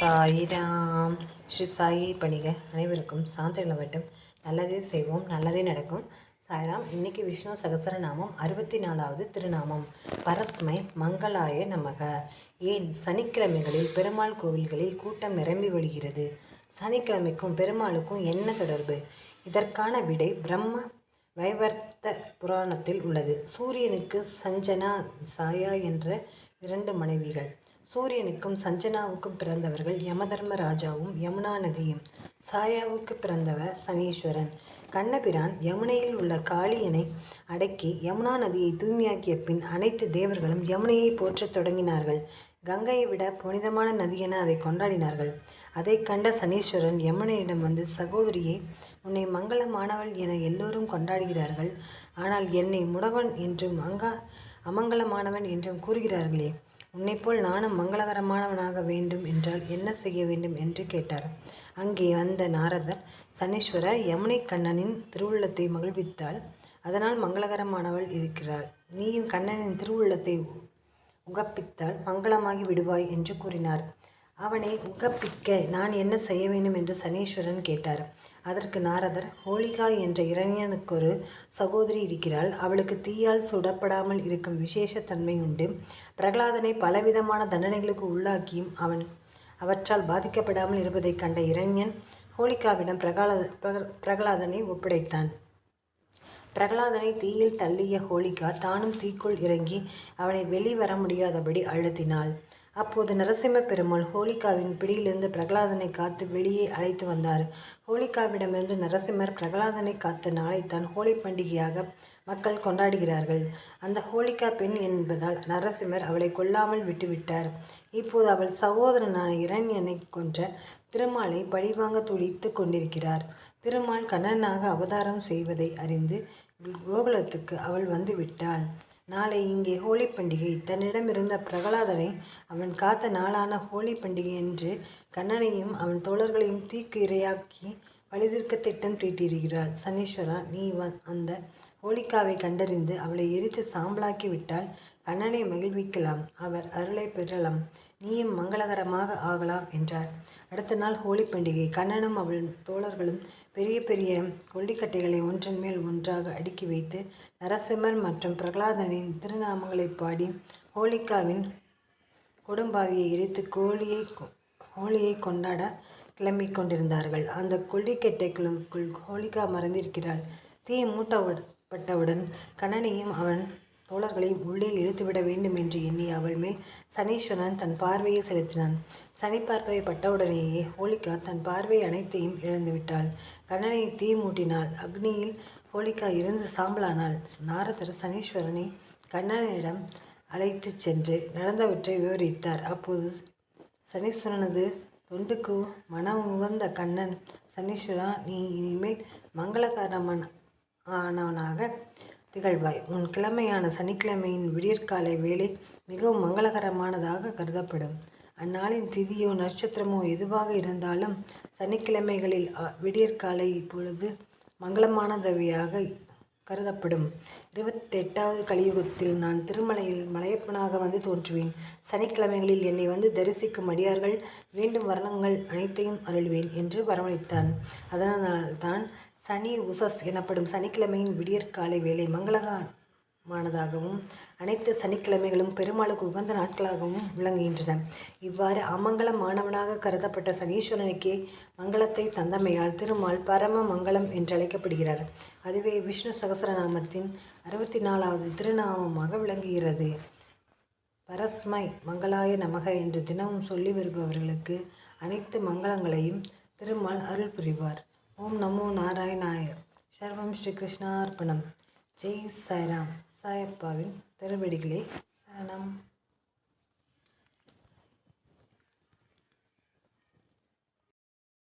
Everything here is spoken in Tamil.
சாயிராம். ஸ்ரீ சாயி பணிக அனைவருக்கும் சாந்தி நிலவட்டும். நல்லதே செய்வோம், நல்லதே நடக்கும். சாய்ராம். இன்னைக்கு விஷ்ணு சகசரநாமம் 64வது திருநாமம். பரஸ்மை மங்களாய நமக. ஏன் சனிக்கிழமைகளில் பெருமாள் கோவில்களில் கூட்டம் நிரம்பி வழிகிறது? சனிக்கிழமைக்கும் பெருமாளுக்கும் என்ன தொடர்பு? இதற்கான விடை பிரம்ம வைவர்த்த புராணத்தில் உள்ளது. சூரியனுக்கு சஞ்சனா, சாயா என்ற 2 மனைவிகள். சூரியனுக்கும் சஞ்சனாவுக்கும் பிறந்தவர்கள் யமதர்ம ராஜாவும் யமுனா நதியும். சாயாவுக்கு பிறந்தவர் சனீஸ்வரன். கண்ணபிரான் யமுனையில் உள்ள காளியனை அடக்கி யமுனா நதியை தூய்மையாக்கிய பின் அனைத்து தேவர்களும் யமுனையை போற்றத் தொடங்கினார்கள். கங்கையை விட புனிதமான நதி என அதை கொண்டாடினார்கள். அதை கண்ட சனீஸ்வரன் யமுனையிடம் வந்து, சகோதரியே, உன்னை மங்களமானவள் என எல்லோரும் கொண்டாடுகிறார்கள். ஆனால் என்னை முடவன் என்றும் அமங்கலமானவன் என்றும் கூறுகிறார்களே. உன்னைப்போல் நானும் மங்களகரமானவனாக வேண்டும் என்றால் என்ன செய்ய வேண்டும் என்று கேட்டார். அங்கே வந்த நாரதர், சனீஸ்வர, யமுனை கண்ணனின் திருவுள்ளத்தை மகிழ்வித்தாள். அதனால் மங்களகரமானவள் இருக்கிறாள். நீயும் கண்ணனின் திருவுள்ளத்தை உகப்பித்தால் மங்களமாகி விடுவாய் என்று கூறினார். அவனை உகப்பிக்க நான் என்ன செய்ய வேண்டும் என்று சனீஸ்வரன் கேட்டார். அதற்கு நாரதர், ஹோலிகா என்ற இரணியனுக்கொரு சகோதரி இருக்கிறாள். அவளுக்கு தீயால் சுடப்படாமல் இருக்கும் விசேஷ தன்மை உண்டு. பிரகலாதனை பலவிதமான தண்டனைகளுக்கு உள்ளாக்கியும் அவற்றால் பாதிக்கப்படாமல் இருப்பதைக் கண்ட இரண்யன் ஹோலிகாவிடம் பிரகலாதனை ஒப்படைத்தான். பிரகலாதனை தீயில் தள்ளிய ஹோலிகா தானும் தீக்குள் இறங்கி அவனை வெளிவர முடியாதபடி அழுத்தினாள். அப்போது நரசிம்ம பெருமாள் ஹோலிகாவின் பிடியிலிருந்து பிரகலாதனை காத்து வெளியே அழைத்து வந்தார். ஹோலிகாவிடமிருந்து நரசிம்மர் பிரகலாதனை காத்த நாளைத்தான் ஹோலி பண்டிகையாக மக்கள் கொண்டாடுகிறார்கள். அந்த ஹோலிகா பெண் என்பதால் நரசிம்மர் அவளை கொல்லாமல் விட்டுவிட்டார். இப்போது அவள் சகோதரனான இரண்யனை கொன்ற திருமாலை பழிவாங்க துடித்து கொண்டிருக்கிறார். திருமால் கண்ணனாக அவதாரம் செய்வதை அறிந்து கோகுலத்துக்கு அவள் வந்து விட்டாள். நாளை இங்கே ஹோலி பண்டிகை. தன்னிடமிருந்த பிரகலாதனை அவன் காத்த நாளான ஹோலி பண்டிகை என்று கண்ணனையும் அவன் தோழர்களையும் தீக்கு இரையாக்கி பழிதீர்க்க திட்டம் தீட்டியிருக்கிறாள். சனீஸ்வரா, நீ அந்த ஹோலிகாவை கண்டறிந்து அவளை எரித்து சாம்பலாக்கி விட்டால் கண்ணனை மகிழ்விக்கலாம், அவர் அருளை பெறலாம், நீயும் மங்களகரமாக ஆகலாம் என்றார். அடுத்த நாள் ஹோலி பண்டிகை. கண்ணனும் அவள் தோழர்களும் பெரிய பெரிய கொல்லிக்கட்டைகளை ஒன்றன் மேல் ஒன்றாக அடுக்கி வைத்து நரசிம்மர் மற்றும் பிரகலாதனின் திருநாமங்களை பாடி ஹோலிகாவின் கொடும்பாவியை எரித்து ஹோலியை கொண்டாட கிளம்பிக் கொண்டிருந்தார்கள். அந்த கொல்லிக்கட்டைகளுக்குள் ஹோலிகா மறைந்திருக்கிறாள். தீ மூட்டப்பட்டவுடன் கண்ணனையும் அவன் தோழர்களையும் உள்ளே இழுத்துவிட வேண்டும் என்று எண்ணி அவள் மேல் சனீஸ்வரன் தன் பார்வையை செலுத்தினான். சனி பார்வை பட்டவுடனேயே ஹோலிகா தன் பார்வை அனைத்தையும் இழந்துவிட்டாள். கண்ணனை தீ மூட்டினாள். அக்னியில் ஹோலிகா இருந்து சாம்பலானாள். நாரதர் சனீஸ்வரனை கண்ணனிடம் அழைத்து சென்று நடந்தவற்றை விவரித்தார். அப்போது சனீஸ்வரனது தொண்டுக்கு மனம் உகந்த கண்ணன், சனீஸ்வரா, நீ இனிமேல் மங்களகரமானவனாக திகழ்வாய். உன் கிழமையான சனிக்கிழமையின் விடியற்காலை வேலை மிகவும் மங்களகரமானதாக கருதப்படும். அந்நாளின் திதியோ நட்சத்திரமோ எதுவாக இருந்தாலும் சனிக்கிழமைகளில் விடியற்காலை பொழுது மங்களமானதவையாக கருதப்படும். 28வது கலியுகத்தில் நான் திருமலையில் மலையப்பனாக வந்து தோன்றுவேன். சனிக்கிழமைகளில் என்னை வந்து தரிசிக்கும் அடியார்கள் வேண்டும் வர்ணங்கள் அனைத்தையும் அருள்வேன் என்று வரவழைத்தான். அதனால்தான் சனி உசஸ் எனப்படும் சனிக்கிழமையின் விடியற்காலை வேலை மங்களகரமானதாகவும் அனைத்து சனிக்கிழமைகளும் பெருமாளுக்கு உகந்த நாட்களாகவும் விளங்குகின்றன. இவ்வாறு அமங்கலமானவனாக கருதப்பட்ட சனீஸ்வரனுக்கே மங்களத்தை தந்தமையால் திருமால் பரம மங்களம் என்றழைக்கப்படுகிறார். அதுவே விஷ்ணு சகசரநாமத்தின் 64வது திருநாமமாக விளங்குகிறது. பரஸ்மை மங்களாய நமக என்று தினமும் சொல்லி வருபவர்களுக்கு அனைத்து மங்களங்களையும் திருமால் அருள் புரிவார். ஓம் நமோ நாராயணாய. சர்வம் ஸ்ரீ கிருஷ்ணார்ப்பணம். ஜெய் சாய்ராம். சாயப்பாவின் திருவடிகளே சரணம்.